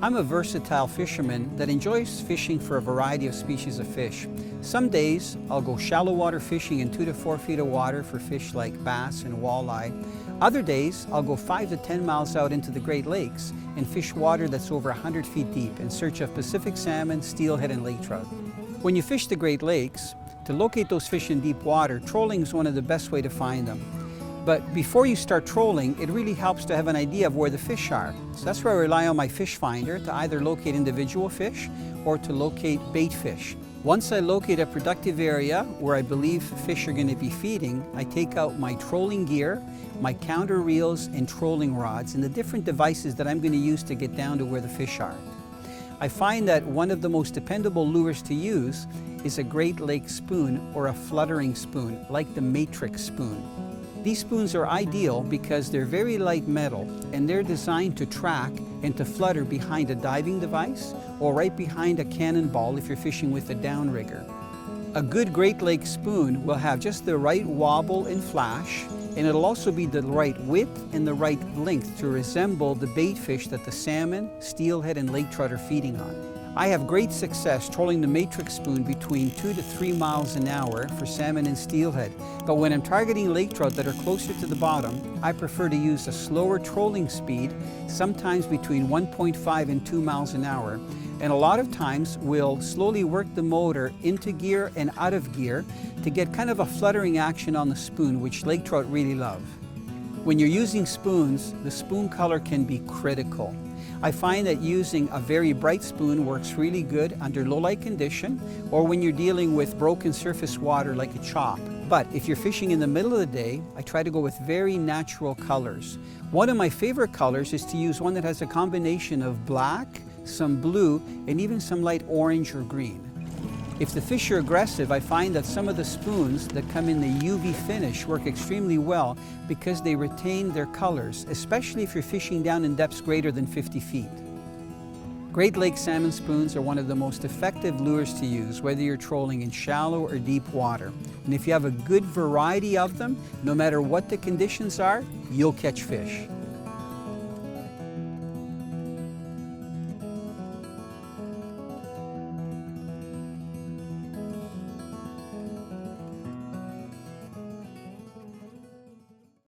I'm a versatile fisherman that enjoys fishing for a variety of species of fish. Some days I'll go shallow water fishing in 2 to 4 feet of water for fish like bass and walleye. Other days I'll go 5 to 10 miles out into the Great Lakes and fish water that's over 100 feet deep in search of Pacific salmon, steelhead, and lake trout. When you fish the Great Lakes, to locate those fish in deep water, trolling is one of the best ways to find them. But before you start trolling, it really helps to have an idea of where the fish are. So that's where I rely on my fish finder to either locate individual fish or to locate bait fish. Once I locate a productive area where I believe fish are going to be feeding, I take out my trolling gear, my counter reels and trolling rods, and the different devices that I'm going to use to get down to where the fish are. I find that one of the most dependable lures to use is a Great Lake spoon or a fluttering spoon, like the Matrixx spoon. These spoons are ideal because they're very light metal and they're designed to track and to flutter behind a diving device or right behind a cannonball if you're fishing with a downrigger. A good Great Lake spoon will have just the right wobble and flash, and it'll also be the right width and the right length to resemble the bait fish that the salmon, steelhead, and lake trout are feeding on. I have great success trolling the Matrixx spoon between 2 to 3 miles an hour for salmon and steelhead. But when I'm targeting lake trout that are closer to the bottom, I prefer to use a slower trolling speed, sometimes between 1.5 and 2 miles an hour. And a lot of times we'll slowly work the motor into gear and out of gear to get kind of a fluttering action on the spoon, which lake trout really love. When you're using spoons, the spoon color can be critical. I find that using a very bright spoon works really good under low light condition or when you're dealing with broken surface water like a chop. But if you're fishing in the middle of the day, I try to go with very natural colors. One of my favorite colors is to use one that has a combination of black, some blue, and even some light orange or green. If the fish are aggressive, I find that some of the spoons that come in the UV finish work extremely well because they retain their colors, especially if you're fishing down in depths greater than 50 feet. Great Lake salmon spoons are one of the most effective lures to use, whether you're trolling in shallow or deep water. And if you have a good variety of them, no matter what the conditions are, you'll catch fish.